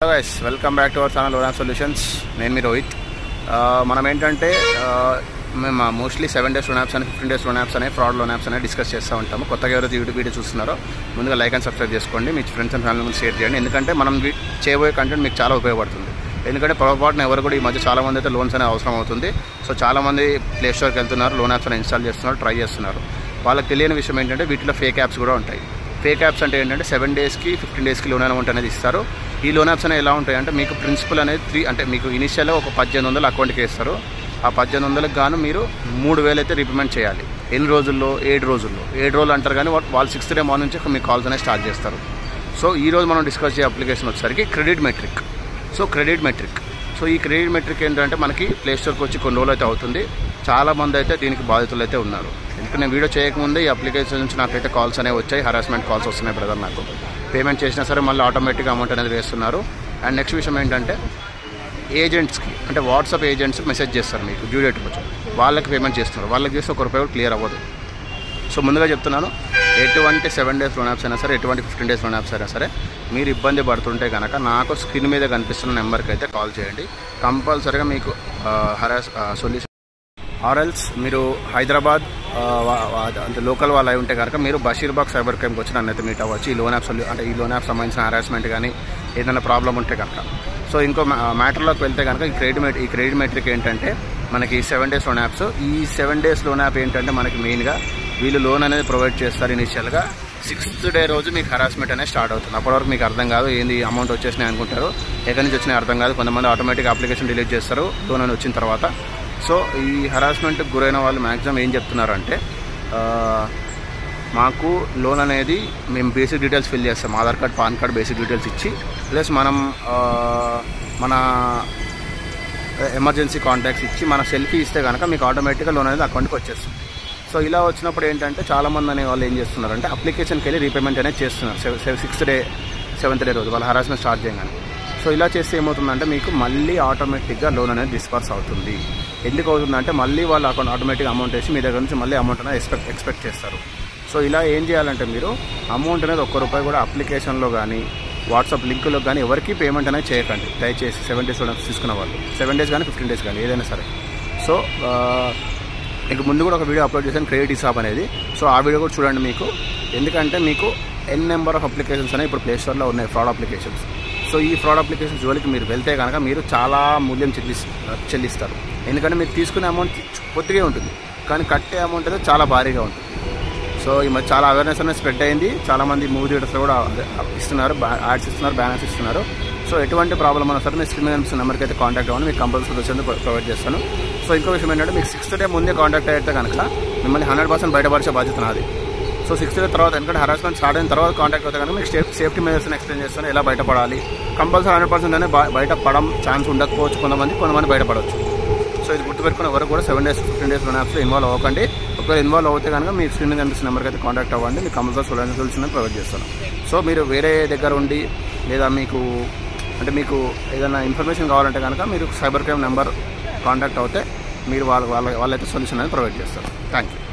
Hello guys, welcome back to our channel loan app solutions. నేను మీ రోహిత్. మనం ఏంటంటే మేము మోస్ట్లీ 7 days లోన్ యాప్స్ అని 15 days లోన్ యాప్స్ అనే ఫ్రాడ్ లోన్ యాప్స్ అనేది డిస్కస్ చేస్తూ ఉంటాము. కొత్తగా ఎవరైతే యూట్యూబ్ వీడియో చూస్తున్నారో ముందుగా లైక్ అండ్ సబ్స్క్రైబ్ చేసుకోండి. మీ ఫ్రెండ్స్ అండ్ ఫ్యామిలీ ముందు షేర్ చేయండి. ఎందుకంటే మనం చేయబోయే కంటెంట్ మీకు చాలా ఉపయోగపడుతుంది. ఎందుకంటే పొరపాటున ఎవరు కూడా ఈ మధ్య చాలామంది అయితే లోన్స్ అనేది అవసరం అవుతుంది. సో చాలామంది ప్లే స్టోర్కి వెళ్తున్నారు, లోన్ యాప్స్ అని ఇన్స్టాల్ చేస్తున్నారు, ట్రై చేస్తున్నారు. వాళ్ళకి తెలియని విషయం ఏంటంటే వీటిలో ఫేక్ యాప్స్ కూడా ఉంటాయి. ఫేక్ యాప్స్ అంటే ఏంటంటే 7 daysకి 15 daysకి లోన్ అమౌంట్ అనేది ఇస్తారు. ఈ లోన్ యాప్స్ అనేవి ఎలా ఉంటాయంటే మీకు ప్రిన్సిపల్ అనేది అంటే మీకు ఇనిషియల్గా ఒక 1800 అకౌంట్కి వేస్తారు. ఆ 1800కి గాను మీరు 3000 అయితే రీపేమెంట్ చేయాలి. ఎన్ని రోజుల్లో? 7 రోజుల్లో. 7 రోజులు అంటారు కానీ వాళ్ళు 6th day మార్నింగ్ నుంచి మీకు కాల్స్ అనేవి స్టార్ట్ చేస్తారు. సో ఈరోజు మనం డిస్కస్ చేసే అప్లికేషన్ వచ్చేసరికి క్రెడిట్ మెట్రిక్. సో ఈ క్రెడిట్ మెట్రిక్ ఏంటంటే మనకి ప్లే స్టోర్కి వచ్చి కొన్ని రోజులు అయితే అవుతుంది. చాలామంది అయితే దీనికి బాధితులు అయితే ఉన్నారు. ఎందుకంటే నేను వీడియో చేయకముందే ఈ అప్లికేషన్ నుంచి నాకైతే కాల్స్ అనేవి వచ్చాయి, హరాస్మెంట్ కాల్స్ వస్తున్నాయి బ్రదర్. నాకు పేమెంట్ చేసినా సరే మళ్ళీ ఆటోమేటిక్గా అమౌంట్ అనేది వేస్తున్నారు. అండ్ నెక్స్ట్ విషయం ఏంటంటే ఏజెంట్స్కి అంటే వాట్సాప్ ఏజెంట్స్కి మెసేజ్ చేస్తారు, మీకు డ్యూ డేట్కి వచ్చి వాళ్ళకి పేమెంట్ చేస్తున్నారు. వాళ్ళకి చేస్తే ₹1 కూడా క్లియర్ అవ్వదు. సో ముందుగా చెప్తున్నాను, ఎటువంటి 7 days లోన్ యాప్స్ అయినా సరే, ఎటువంటి 15 days లోన్ యాప్స్ అయినా సరే మీరు ఇబ్బంది పడుతుంటే కనుక నాకు స్క్రీన్ మీద కనిపిస్తున్న నెంబర్కి అయితే కాల్ చేయండి. కంపల్సరీగా మీకు సొల్యూషన్. ఆర్ఎల్స్ మీరు హైదరాబాద్ అంటే లోకల్ వాళ్ళు అయి ఉంటే కనుక మీరు బషీర్బాగ్ సైబర్ క్రైమ్కి వచ్చి నన్ను అయితే మీట్ అవ్వచ్చు. ఈ లోన్ యాప్స్ అంటే ఈ లోన్ యాప్ సంబంధించిన హరాస్మెంట్ కానీ ఏదైనా ప్రాబ్లం ఉంటే కనుక. సో ఇంకో మ్యాటర్లోకి వెళ్తే కనుక ఈ క్రెడిట్ మెట్రిక్ ఏంటంటే మనకి 7 days లోన్ యాప్స్. ఈ 7 days లోన్ యాప్ ఏంటంటే మనకి మెయిన్గా వీళ్ళు లోన్ అనేది ప్రొవైడ్ చేస్తారు. ఇనిషియల్గా 6th day రోజు మీకు హరాస్మెంట్ అనేది స్టార్ట్ అవుతుంది. అప్పటివరకు మీకు అర్థం కాదు, ఏంది అమౌంట్ వచ్చేసినాయి అనుకుంటారు. ఎక్కడి నుంచి వచ్చినాయి అర్థం కాదు. కొంతమంది ఆటోమేటిక్ అప్లికేషన్ డిలీట్ చేస్తారు లోన్ అని వచ్చిన తర్వాత. సో ఈ హరాస్మెంట్కి గురైన వాళ్ళు మ్యాక్సిమం ఏం చెప్తున్నారంటే మాకు లోన్ అనేది మేము బేసిక్ డీటెయిల్స్ ఫిల్ చేస్తాం, Aadhaar card, pan card basic details ఇచ్చి ప్లస్ మనం మన ఎమర్జెన్సీ కాంటాక్ట్స్ ఇచ్చి మన సెల్ఫీ ఇస్తే కనుక మీకు ఆటోమేటిక్గా లోన్ అనేది అకౌంట్కి వచ్చేస్తుంది. సో ఇలా వచ్చినప్పుడు ఏంటంటే చాలామంది అనే వాళ్ళు ఏం చేస్తున్నారంటే అప్లికేషన్కి వెళ్ళి రీపేమెంట్ అనేది చేస్తున్నారు 6th day 7th day రోజు వాళ్ళ హరాస్మెంట్ స్టార్ట్ చేయగానే. సో ఇలా చేస్తే ఏమవుతుందంటే మీకు మళ్ళీ ఆటోమేటిక్గా లోన్ అనేది డిస్పర్స్ అవుతుంది. ఎందుకు అవుతుందంటే మళ్ళీ వాళ్ళు అకౌంట్ ఆటోమేటిక్గా అమౌంట్ వేసి మీ దగ్గర నుంచి మళ్ళీ అమౌంట్ అనేది ఎక్స్పెక్ట్ చేస్తారు. సో ఇలా ఏం చేయాలంటే మీరు అమౌంట్ అనేది ₹1 కూడా అప్లికేషన్లో కానీ వాట్సాప్ లింకులో కానీ ఎవరికి పేమెంట్ అనేది చేయకండి దయచేసి. 7 days లోన్ తీసుకున్న వాళ్ళు 7 days కానీ 15 days కానీ ఏదైనా సరే. సో ఇంక ముందు కూడా ఒక వీడియో అప్లోడ్ చేశాను క్రెడిట్ హిసాబ్ అనేది. సో ఆ వీడియో కూడా చూడండి మీకు. ఎందుకంటే మీకు నెంబర్ ఆఫ్ అప్లికేషన్స్ అనేవి ఇప్పుడు ప్లే స్టోర్లో ఉన్నాయి, ఫ్రాడ్ అప్లికేషన్స్. సో ఈ ఫ్రాడ్ అప్లికేషన్స్ జోలికి మీరు వెళ్తే కనుక మీరు చాలా మూల్యం చెల్లిస్తారు. ఎందుకంటే మీరు తీసుకునే అమౌంట్ కొద్దిగా ఉంటుంది కానీ కట్టే అమౌంట్ అనేది చాలా భారీగా ఉంటుంది. సో ఈ మధ్య చాలా అవేర్నెస్ అనేది స్ప్రెడ్ అయింది. చాలామంది మూవీ థియేటర్స్లో కూడా ఇస్తున్నారు, యాడ్స్ ఇస్తున్నారు, బ్యానర్స్ ఇస్తున్నారు. సో ఎటువంటి ప్రాబ్లం అయినా సరే మీరు స్క్రీన్ మీద కనిపిస్తున్న నెంబర్కి అయితే కాంటాక్ట్ అవ్వండి, మీకు కంపల్సరీ సొల్యూషన్ ప్రొవైడ్ చేస్తాను. సో ఇంకో విషయం ఏంటంటే మీకు 6th day ముందే కాంటాక్ట్ అయితే కనుక మిమ్మల్ని 100% బయటపరిచే బాధ్యత నాది. సో 6th day తర్వాత, ఎందుకంటే హరాస్మెంట్ స్టార్ట్ అయిన తర్వాత కాంటాక్ట్ అవుతే కనుక మీకు సేఫ్టీ మెజర్స్ని ఎక్స్ప్లెయిన్ చేస్తాను, ఎలా బయటపడాలి. కంపల్సరీ 100% అనేది బయటపడడం ఛాన్స్ ఉండకపోవచ్చు, కొంతమంది బయటపడవచ్చు. సో ఇది గుర్తుపెట్టుకుని ఎవరు కూడా 7 days 15 days లోన్ యాప్స్లో ఇన్వాల్వ్ అవ్వకండి. ఒకవేళ ఇన్వాల్వ్ అవుతే కనుక మీకు స్క్రీన్ మీద కనిపిస్తున్న నెంబర్కి అయితే కాంటాక్ట్ అవ్వండి, మీకు కంపల్సరీ సొల్యూషన్ ప్రొవైడ్ చేస్తాను. సో మీరు వేరే దగ్గర ఉండి లేదా మీకు ఏదైనా ఇన్ఫర్మేషన్ కావాలంటే కనుక మీరు సైబర్ క్రైమ్ నెంబర్ కాంటాక్ట్ అవుతే మీరు వాళ్ళైతే సొల్యూషన్ అనేది ప్రొవైడ్ చేస్తారు. Thank you.